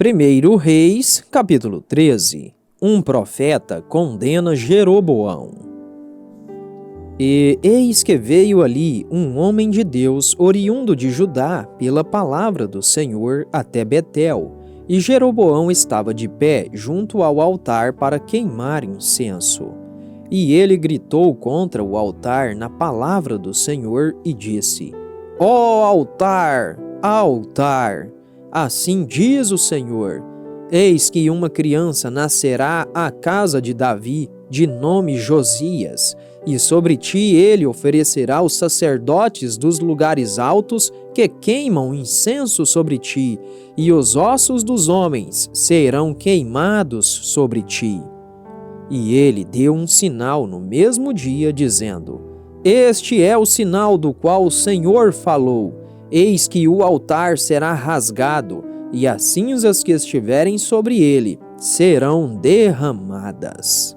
1 Reis, capítulo 13. Um profeta condena Jeroboão. E eis que veio ali um homem de Deus, oriundo de Judá, pela palavra do Senhor, até Betel. E Jeroboão estava de pé junto ao altar para queimar incenso. E ele gritou contra o altar na palavra do Senhor e disse: Ó altar, altar! Assim diz o Senhor: eis que uma criança nascerá à casa de Davi, de nome Josias, e sobre ti ele oferecerá os sacerdotes dos lugares altos que queimam incenso sobre ti, e os ossos dos homens serão queimados sobre ti. E ele deu um sinal no mesmo dia, dizendo: este é o sinal do qual o Senhor falou: eis que o altar será rasgado, e as cinzas que estiverem sobre ele serão derramadas.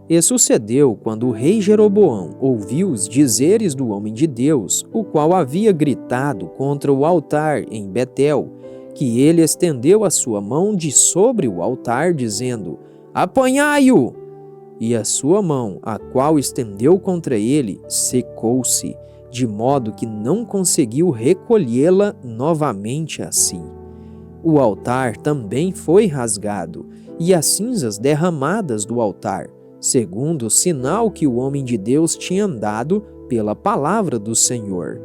E sucedeu, quando o rei Jeroboão ouviu os dizeres do homem de Deus, o qual havia gritado contra o altar em Betel, que ele estendeu a sua mão de sobre o altar, dizendo: apanhai-o! E a sua mão, a qual estendeu contra ele, secou-se, de modo que não conseguiu recolhê-la novamente a si. O altar também foi rasgado, e as cinzas derramadas do altar, segundo o sinal que o homem de Deus tinha dado pela palavra do Senhor.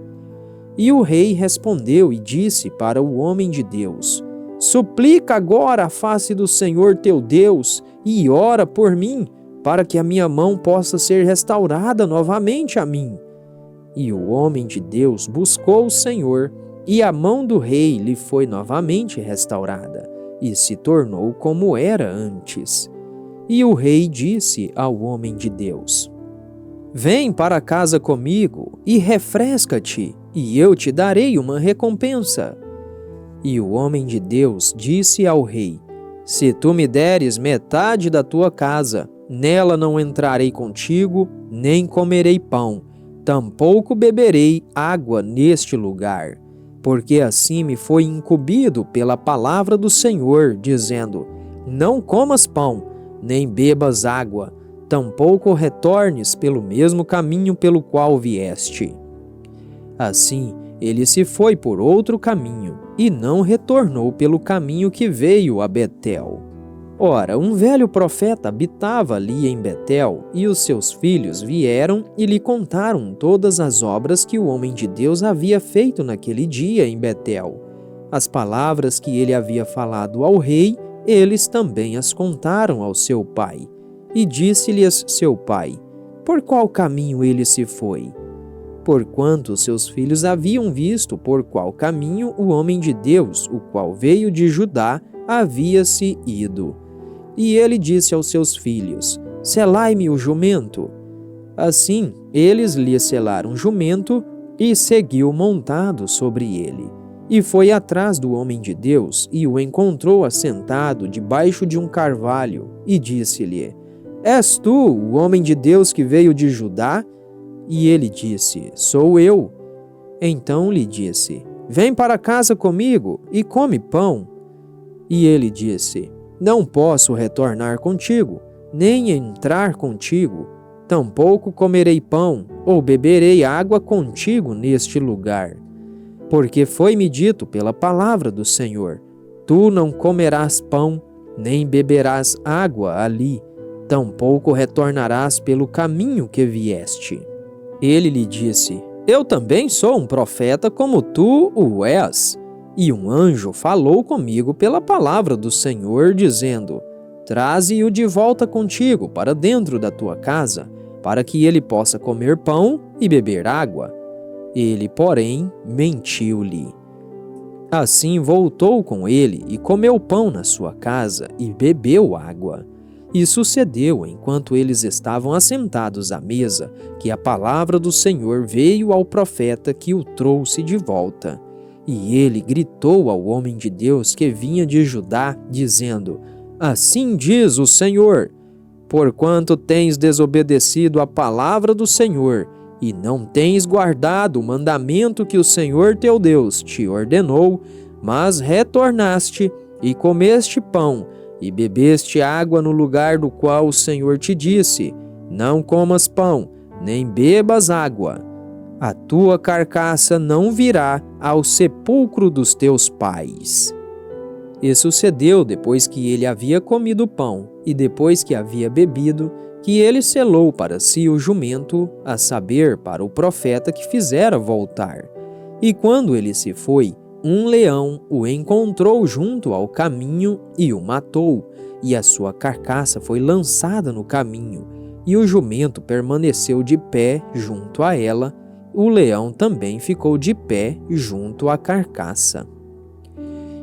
E o rei respondeu e disse para o homem de Deus: suplica agora a face do Senhor teu Deus, e ora por mim, para que a minha mão possa ser restaurada novamente a mim. E o homem de Deus buscou o Senhor, e a mão do rei lhe foi novamente restaurada, e se tornou como era antes. E o rei disse ao homem de Deus: vem para casa comigo, e refresca-te, e eu te darei uma recompensa. E o homem de Deus disse ao rei: se tu me deres metade da tua casa, nela não entrarei contigo, nem comerei pão, tampouco beberei água neste lugar. Porque assim me foi incumbido pela palavra do Senhor, dizendo: não comas pão, nem bebas água, tampouco retornes pelo mesmo caminho pelo qual vieste. Assim, ele se foi por outro caminho, e não retornou pelo caminho que veio a Betel. Ora, um velho profeta habitava ali em Betel, e os seus filhos vieram e lhe contaram todas as obras que o homem de Deus havia feito naquele dia em Betel. As palavras que ele havia falado ao rei, eles também as contaram ao seu pai. E disse-lhes seu pai: por qual caminho ele se foi? Porquanto seus filhos haviam visto por qual caminho o homem de Deus, o qual veio de Judá, havia-se ido. E ele disse aos seus filhos: selai-me o jumento. Assim, eles lhe selaram o jumento, e seguiu montado sobre ele. E foi atrás do homem de Deus, e o encontrou assentado debaixo de um carvalho, e disse-lhe: és tu o homem de Deus que veio de Judá? E ele disse: sou eu. Então lhe disse: vem para casa comigo, e come pão. E ele disse: não posso retornar contigo, nem entrar contigo, tampouco comerei pão, ou beberei água contigo neste lugar. Porque foi-me dito pela palavra do Senhor: tu não comerás pão, nem beberás água ali, tampouco retornarás pelo caminho que vieste. Ele lhe disse: eu também sou um profeta como tu o és. E um anjo falou comigo pela palavra do Senhor, dizendo: traze-o de volta contigo para dentro da tua casa, para que ele possa comer pão e beber água. Ele, porém, mentiu-lhe. Assim voltou com ele e comeu pão na sua casa e bebeu água. E sucedeu, enquanto eles estavam assentados à mesa, que a palavra do Senhor veio ao profeta que o trouxe de volta. E ele gritou ao homem de Deus que vinha de Judá, dizendo: assim diz o Senhor: porquanto tens desobedecido a palavra do Senhor, e não tens guardado o mandamento que o Senhor teu Deus te ordenou, mas retornaste e comeste pão, e bebeste água no lugar do qual o Senhor te disse: não comas pão, nem bebas água, a tua carcaça não virá ao sepulcro dos teus pais. E sucedeu, depois que ele havia comido o pão, e depois que havia bebido, que ele selou para si o jumento, a saber, para o profeta que fizera voltar. E quando ele se foi, um leão o encontrou junto ao caminho e o matou, e a sua carcaça foi lançada no caminho, e o jumento permaneceu de pé junto a ela, o leão também ficou de pé junto à carcaça.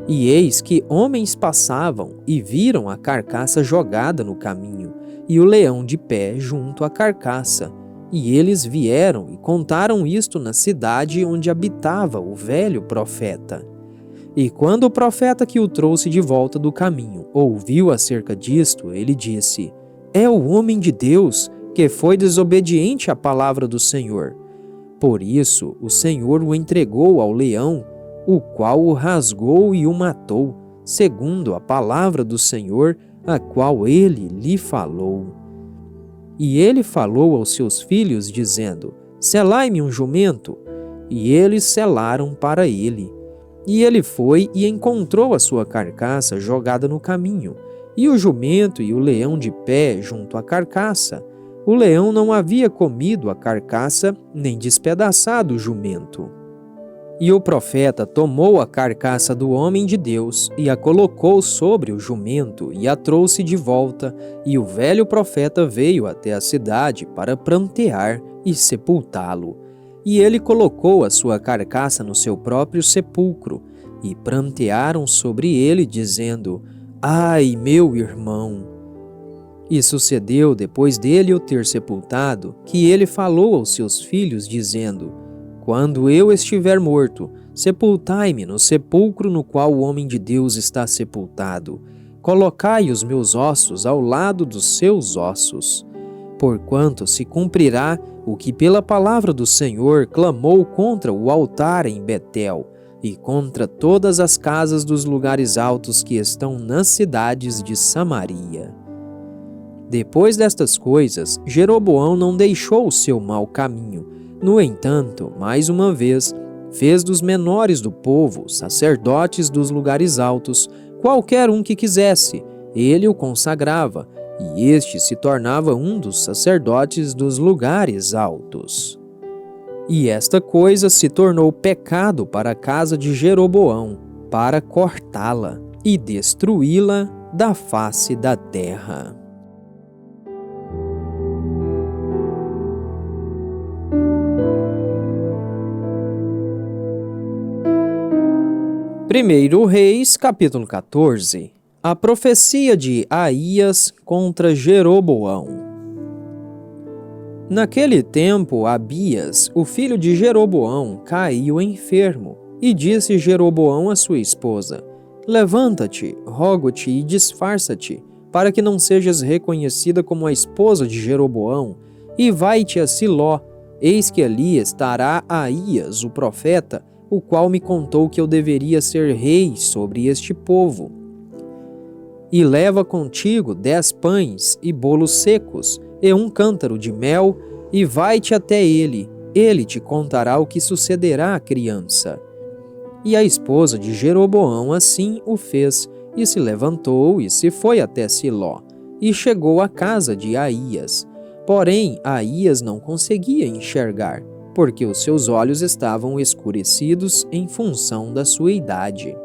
E eis que homens passavam e viram a carcaça jogada no caminho, e o leão de pé junto à carcaça. E eles vieram e contaram isto na cidade onde habitava o velho profeta. E quando o profeta que o trouxe de volta do caminho ouviu acerca disto, ele disse: é o homem de Deus que foi desobediente à palavra do Senhor. Por isso o Senhor o entregou ao leão, o qual o rasgou e o matou, segundo a palavra do Senhor, a qual ele lhe falou. E ele falou aos seus filhos, dizendo: selai-me um jumento. E eles selaram para ele. E ele foi e encontrou a sua carcaça jogada no caminho, e o jumento e o leão de pé junto à carcaça. O leão não havia comido a carcaça, nem despedaçado o jumento. E o profeta tomou a carcaça do homem de Deus e a colocou sobre o jumento e a trouxe de volta, e o velho profeta veio até a cidade para prantear e sepultá-lo. E ele colocou a sua carcaça no seu próprio sepulcro, e prantearam sobre ele, dizendo: ai, meu irmão! E sucedeu, depois dele o ter sepultado, que ele falou aos seus filhos, dizendo: quando eu estiver morto, sepultai-me no sepulcro no qual o homem de Deus está sepultado. Colocai os meus ossos ao lado dos seus ossos. Porquanto se cumprirá o que pela palavra do Senhor clamou contra o altar em Betel, e contra todas as casas dos lugares altos que estão nas cidades de Samaria. Depois destas coisas, Jeroboão não deixou o seu mau caminho. No entanto, mais uma vez, fez dos menores do povo sacerdotes dos lugares altos, qualquer um que quisesse, ele o consagrava, e este se tornava um dos sacerdotes dos lugares altos. E esta coisa se tornou pecado para a casa de Jeroboão, para cortá-la e destruí-la da face da terra. Primeiro Reis, capítulo 14. A profecia de Aías contra Jeroboão. Naquele tempo, Abias, o filho de Jeroboão, caiu enfermo, e disse Jeroboão à sua esposa: levanta-te, rogo-te e disfarça-te, para que não sejas reconhecida como a esposa de Jeroboão, e vai-te a Siló, eis que ali estará Aías, o profeta, o qual me contou que eu deveria ser rei sobre este povo. E leva contigo 10 pães e bolos secos, e um cântaro de mel, e vai-te até ele te contará o que sucederá à criança. E a esposa de Jeroboão assim o fez, e se levantou e se foi até Siló, e chegou à casa de Aías. Porém, Aías não conseguia enxergar, porque os seus olhos estavam escurecidos em função da sua idade.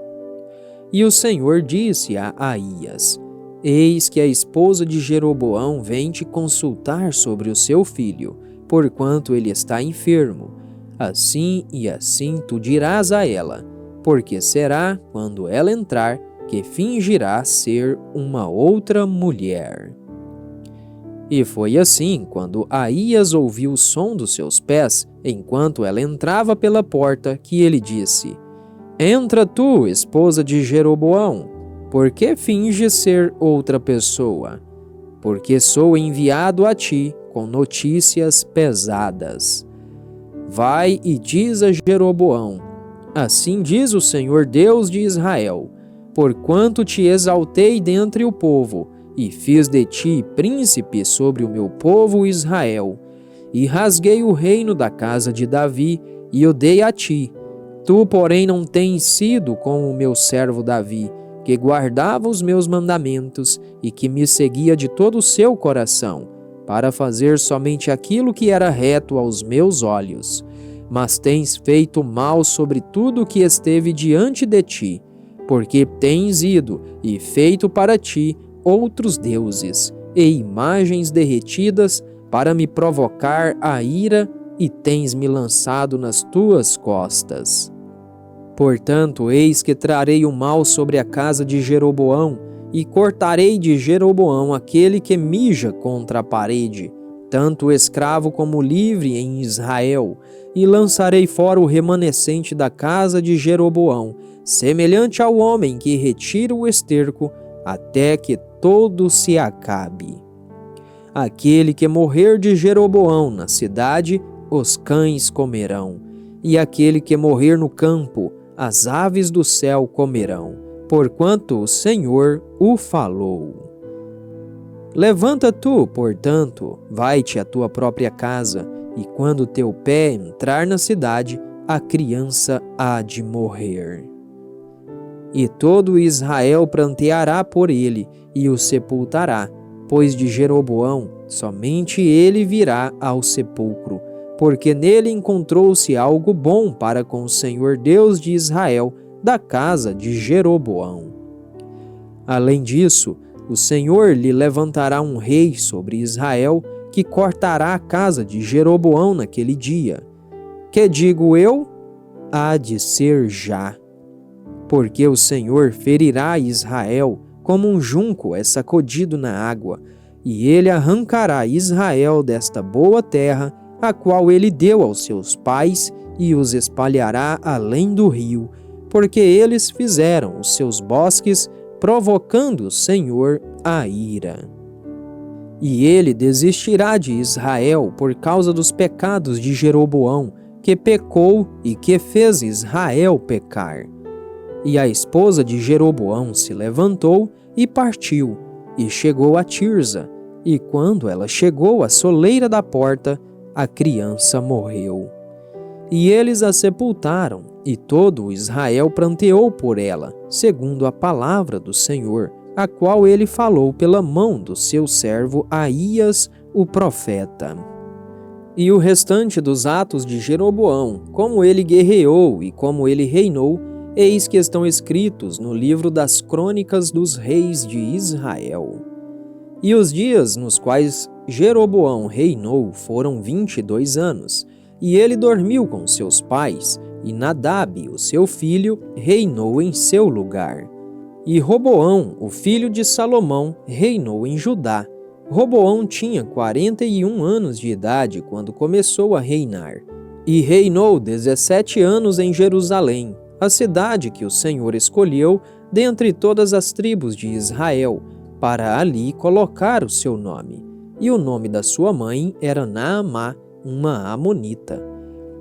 E o Senhor disse a Aías: eis que a esposa de Jeroboão vem te consultar sobre o seu filho, porquanto ele está enfermo. Assim e assim tu dirás a ela, porque será, quando ela entrar, que fingirá ser uma outra mulher. E foi assim, quando Aías ouviu o som dos seus pés, enquanto ela entrava pela porta, que ele disse: entra tu, esposa de Jeroboão, por que finges ser outra pessoa? Porque sou enviado a ti com notícias pesadas. Vai e diz a Jeroboão: assim diz o Senhor Deus de Israel: porquanto te exaltei dentre o povo, e fiz de ti príncipe sobre o meu povo Israel. E rasguei o reino da casa de Davi, e o dei a ti. Tu, porém, não tens sido como o meu servo Davi, que guardava os meus mandamentos e que me seguia de todo o seu coração, para fazer somente aquilo que era reto aos meus olhos. Mas tens feito mal sobre tudo o que esteve diante de ti, porque tens ido e feito para ti outros deuses e imagens derretidas para me provocar a ira, e tens me lançado nas tuas costas. Portanto, eis que trarei o mal sobre a casa de Jeroboão, e cortarei de Jeroboão aquele que mija contra a parede, tanto escravo como livre em Israel, e lançarei fora o remanescente da casa de Jeroboão, semelhante ao homem que retira o esterco, até que todo se acabe. Aquele que morrer de Jeroboão na cidade, os cães comerão, e aquele que morrer no campo, as aves do céu comerão, porquanto o Senhor o falou. Levanta tu, portanto, vai-te à tua própria casa, e quando teu pé entrar na cidade, a criança há de morrer. E todo Israel pranteará por ele, e o sepultará, pois de Jeroboão somente ele virá ao sepulcro, porque nele encontrou-se algo bom para com o Senhor Deus de Israel, da casa de Jeroboão. Além disso, o Senhor lhe levantará um rei sobre Israel, que cortará a casa de Jeroboão naquele dia. Que digo eu? Há de ser já. Porque o Senhor ferirá Israel como um junco é sacudido na água, e ele arrancará Israel desta boa terra, a qual ele deu aos seus pais, e os espalhará além do rio, porque eles fizeram os seus bosques, provocando o Senhor a ira. E ele desistirá de Israel por causa dos pecados de Jeroboão, que pecou e que fez Israel pecar. E a esposa de Jeroboão se levantou e partiu, e chegou a Tirza, e quando ela chegou à soleira da porta, a criança morreu. E eles a sepultaram, e todo o Israel pranteou por ela, segundo a palavra do Senhor, a qual ele falou pela mão do seu servo Aías, o profeta. E o restante dos atos de Jeroboão, como ele guerreou e como ele reinou, eis que estão escritos no livro das crônicas dos reis de Israel. E os dias nos quais Jeroboão reinou foram 22 anos, e ele dormiu com seus pais, e Nadab, o seu filho, reinou em seu lugar. E Roboão, o filho de Salomão, reinou em Judá. Roboão tinha 41 anos de idade quando começou a reinar, e reinou 17 anos em Jerusalém, a cidade que o Senhor escolheu dentre todas as tribos de Israel, para ali colocar o seu nome. E o nome da sua mãe era Naamá, uma amonita.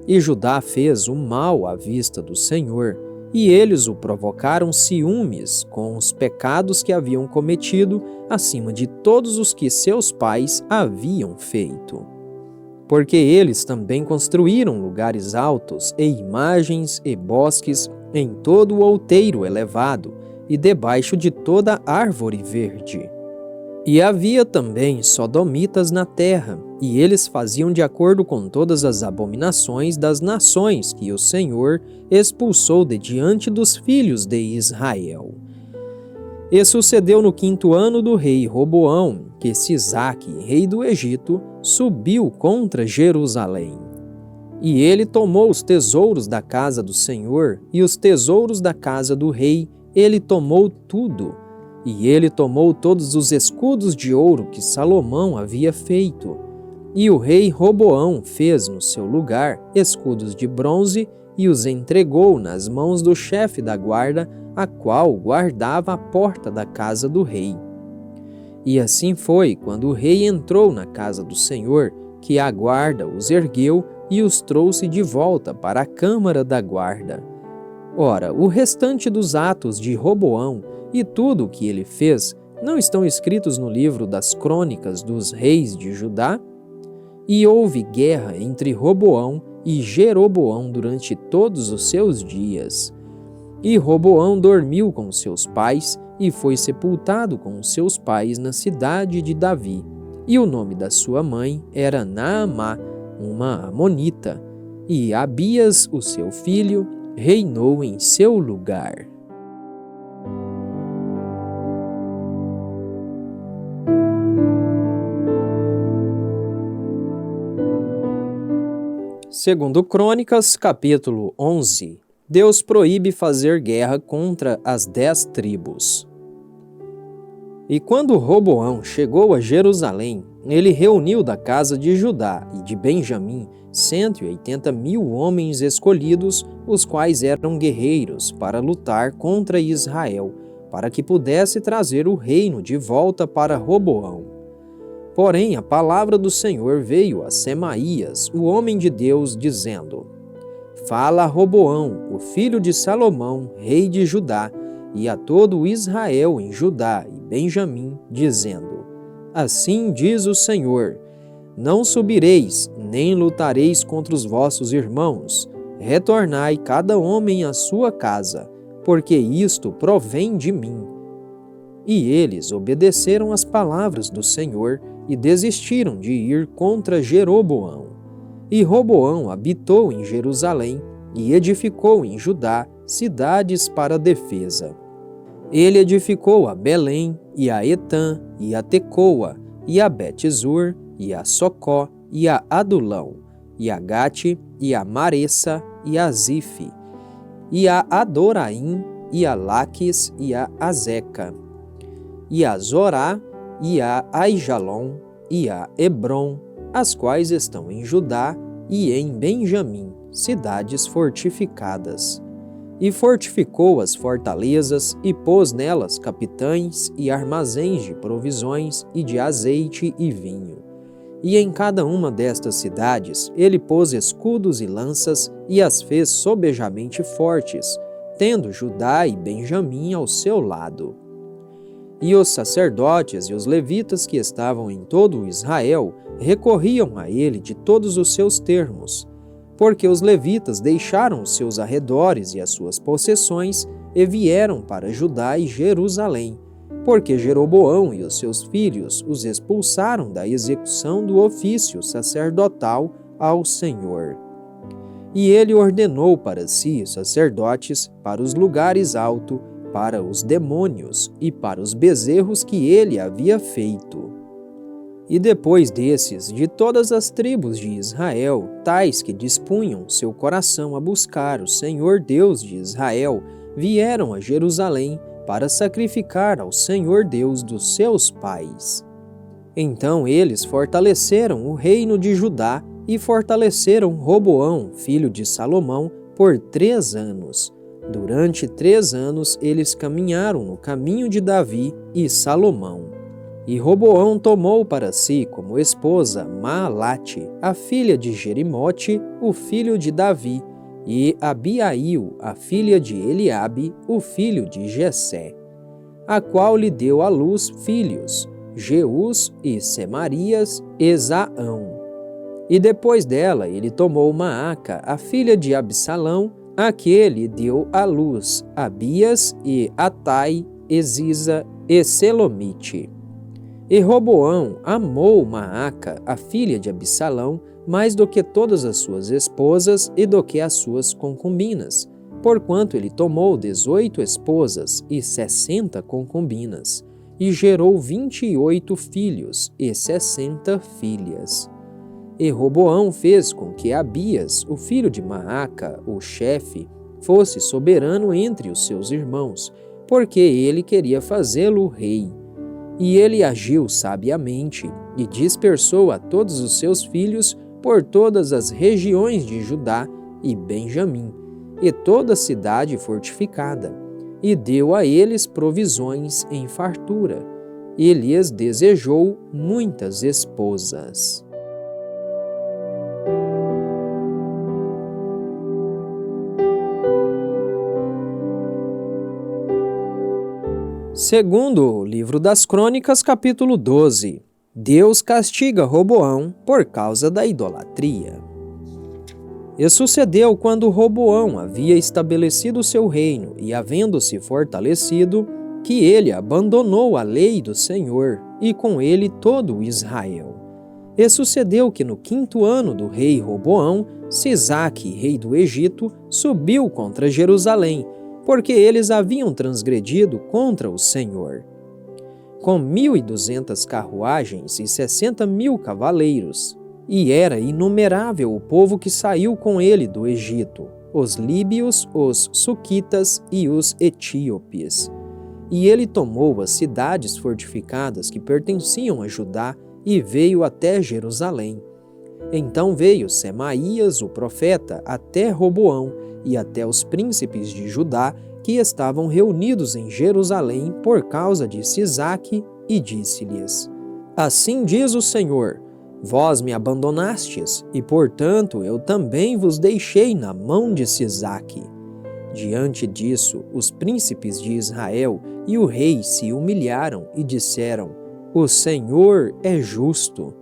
E Judá fez o mal à vista do Senhor, e eles o provocaram ciúmes com os pecados que haviam cometido, acima de todos os que seus pais haviam feito. Porque eles também construíram lugares altos e imagens e bosques em todo o outeiro elevado e debaixo de toda árvore verde. E havia também sodomitas na terra, e eles faziam de acordo com todas as abominações das nações que o Senhor expulsou de diante dos filhos de Israel. E sucedeu no 5º ano do rei Roboão, que Sisaque, rei do Egito, subiu contra Jerusalém. E ele tomou os tesouros da casa do Senhor e os tesouros da casa do rei, ele tomou tudo. E ele tomou todos os escudos de ouro que Salomão havia feito. E o rei Roboão fez no seu lugar escudos de bronze e os entregou nas mãos do chefe da guarda, a qual guardava a porta da casa do rei. E assim foi quando o rei entrou na casa do Senhor, que a guarda os ergueu e os trouxe de volta para a câmara da guarda. Ora, o restante dos atos de Roboão e tudo o que ele fez não estão escritos no livro das crônicas dos reis de Judá? E houve guerra entre Roboão e Jeroboão durante todos os seus dias. E Roboão dormiu com seus pais e foi sepultado com seus pais na cidade de Davi. E o nome da sua mãe era Naamá, uma amonita. E Abias, o seu filho, reinou em seu lugar. Segundo Crônicas, capítulo 11, Deus proíbe fazer guerra contra as 10 tribos. E quando Roboão chegou a Jerusalém, ele reuniu da casa de Judá e de Benjamim 180.000 homens escolhidos, os quais eram guerreiros para lutar contra Israel, para que pudesse trazer o reino de volta para Roboão. Porém, a palavra do Senhor veio a Semaías, o homem de Deus, dizendo: Fala a Roboão, o filho de Salomão, rei de Judá, e a todo Israel em Judá e Benjamim, dizendo: Assim diz o Senhor: Não subireis, nem lutareis contra os vossos irmãos. Retornai cada homem à sua casa, porque isto provém de mim. E eles obedeceram às palavras do Senhor e desistiram de ir contra Jeroboão. E Roboão habitou em Jerusalém e edificou em Judá cidades para defesa. Ele edificou a Belém, e a Etã, e a Tecoa, e a Bet-zur, e a Socó, e a Adulão, e a Gate, e a Maressa, e a Zife, e a Adoraim, e a Laques, e a Azeca, e a Zorá, e a Aijalon, e a Hebron, as quais estão em Judá e em Benjamim, cidades fortificadas. E fortificou as fortalezas e pôs nelas capitães e armazéns de provisões e de azeite e vinho. E em cada uma destas cidades ele pôs escudos e lanças e as fez sobejamente fortes, tendo Judá e Benjamim ao seu lado. E os sacerdotes e os levitas que estavam em todo Israel recorriam a ele de todos os seus termos, porque os levitas deixaram os seus arredores e as suas possessões e vieram para Judá e Jerusalém, porque Jeroboão e os seus filhos os expulsaram da execução do ofício sacerdotal ao Senhor. E ele ordenou para si sacerdotes para os lugares altos, para os demônios e para os bezerros que ele havia feito. E depois desses, de todas as tribos de Israel, tais que dispunham seu coração a buscar o Senhor Deus de Israel, vieram a Jerusalém para sacrificar ao Senhor Deus dos seus pais. Então eles fortaleceram o reino de Judá e fortaleceram Roboão, filho de Salomão, por 3 anos. Durante 3 anos eles caminharam no caminho de Davi e Salomão. E Roboão tomou para si como esposa Maalate, a filha de Jerimote, o filho de Davi, e Abiail, a filha de Eliabe, o filho de Jessé, a qual lhe deu à luz filhos, Jeus e Semarias e Zaão. E depois dela ele tomou Maaca, a filha de Absalão, a que lhe deu à luz Abias e Atai, Eziza e Selomite. E Roboão amou Maaca, a filha de Absalão, mais do que todas as suas esposas e do que as suas concubinas, porquanto ele tomou 18 esposas e 60 concubinas, e gerou 28 filhos e 60 filhas. E Roboão fez com que Abias, o filho de Maaca, o chefe, fosse soberano entre os seus irmãos, porque ele queria fazê-lo rei. E ele agiu sabiamente e dispersou a todos os seus filhos por todas as regiões de Judá e Benjamim, e toda a cidade fortificada, e deu a eles provisões em fartura, e lhes desejou muitas esposas. Segundo o livro das Crônicas, capítulo 12, Deus castiga Roboão por causa da idolatria. E sucedeu quando Roboão havia estabelecido seu reino e havendo-se fortalecido, que ele abandonou a lei do Senhor e com ele todo o Israel. E sucedeu que no 5º ano do rei Roboão, Sisaque, rei do Egito, subiu contra Jerusalém, porque eles haviam transgredido contra o Senhor. Com 1.200 carruagens e 60.000 cavaleiros, e era inumerável o povo que saiu com ele do Egito, os líbios, os suquitas e os etíopes. E ele tomou as cidades fortificadas que pertenciam a Judá e veio até Jerusalém. Então veio Semaías, o profeta, até Roboão e até os príncipes de Judá que estavam reunidos em Jerusalém por causa de Sisaque e disse-lhes: Assim diz o Senhor, vós me abandonastes e, portanto, eu também vos deixei na mão de Sisaque. Diante disso, os príncipes de Israel e o rei se humilharam e disseram: O Senhor é justo.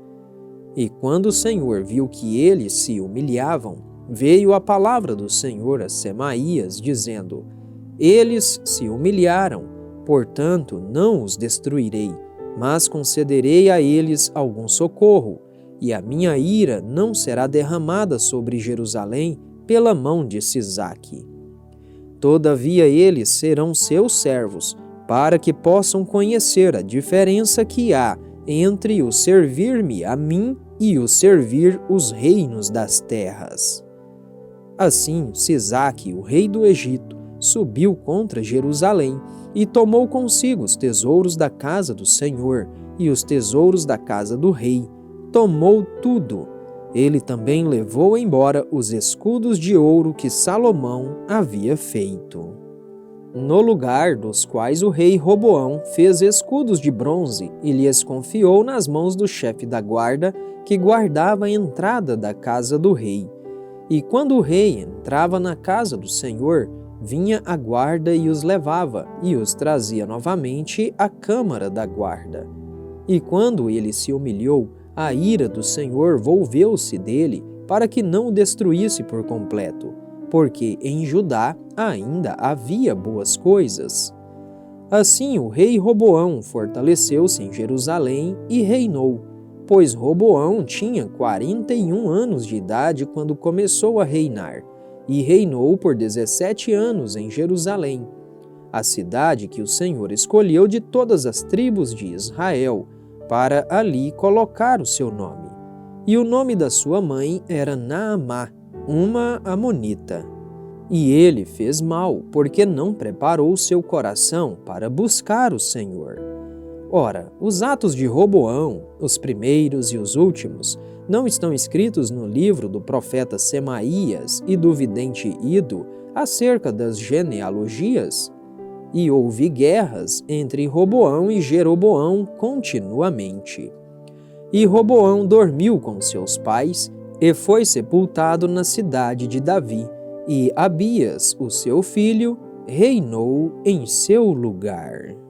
E quando o Senhor viu que eles se humilhavam, veio a palavra do Senhor a Semaías, dizendo: Eles se humilharam, portanto não os destruirei, mas concederei a eles algum socorro, e a minha ira não será derramada sobre Jerusalém pela mão de Sisaque. Todavia eles serão seus servos, para que possam conhecer a diferença que há entre o servir-me a mim e o servir os reinos das terras. Assim, Sisaque, o rei do Egito, subiu contra Jerusalém e tomou consigo os tesouros da casa do Senhor e os tesouros da casa do rei. Tomou tudo. Ele também levou embora os escudos de ouro que Salomão havia feito. No lugar dos quais o rei Roboão fez escudos de bronze e lhes confiou nas mãos do chefe da guarda que guardava a entrada da casa do rei. E quando o rei entrava na casa do Senhor, vinha a guarda e os levava, e os trazia novamente à câmara da guarda. E quando ele se humilhou, a ira do Senhor volveu-se dele, para que não o destruísse por completo, porque em Judá ainda havia boas coisas. Assim o rei Roboão fortaleceu-se em Jerusalém e reinou, pois Roboão tinha 41 anos de idade quando começou a reinar, e reinou por 17 anos em Jerusalém, a cidade que o Senhor escolheu de todas as tribos de Israel, para ali colocar o seu nome. E o nome da sua mãe era Naamá, uma amonita. E ele fez mal, porque não preparou seu coração para buscar o Senhor. Ora, os atos de Roboão, os primeiros e os últimos, não estão escritos no livro do profeta Semaías e do vidente Ido acerca das genealogias? E houve guerras entre Roboão e Jeroboão continuamente. E Roboão dormiu com seus pais e foi sepultado na cidade de Davi, e Abias, o seu filho, reinou em seu lugar.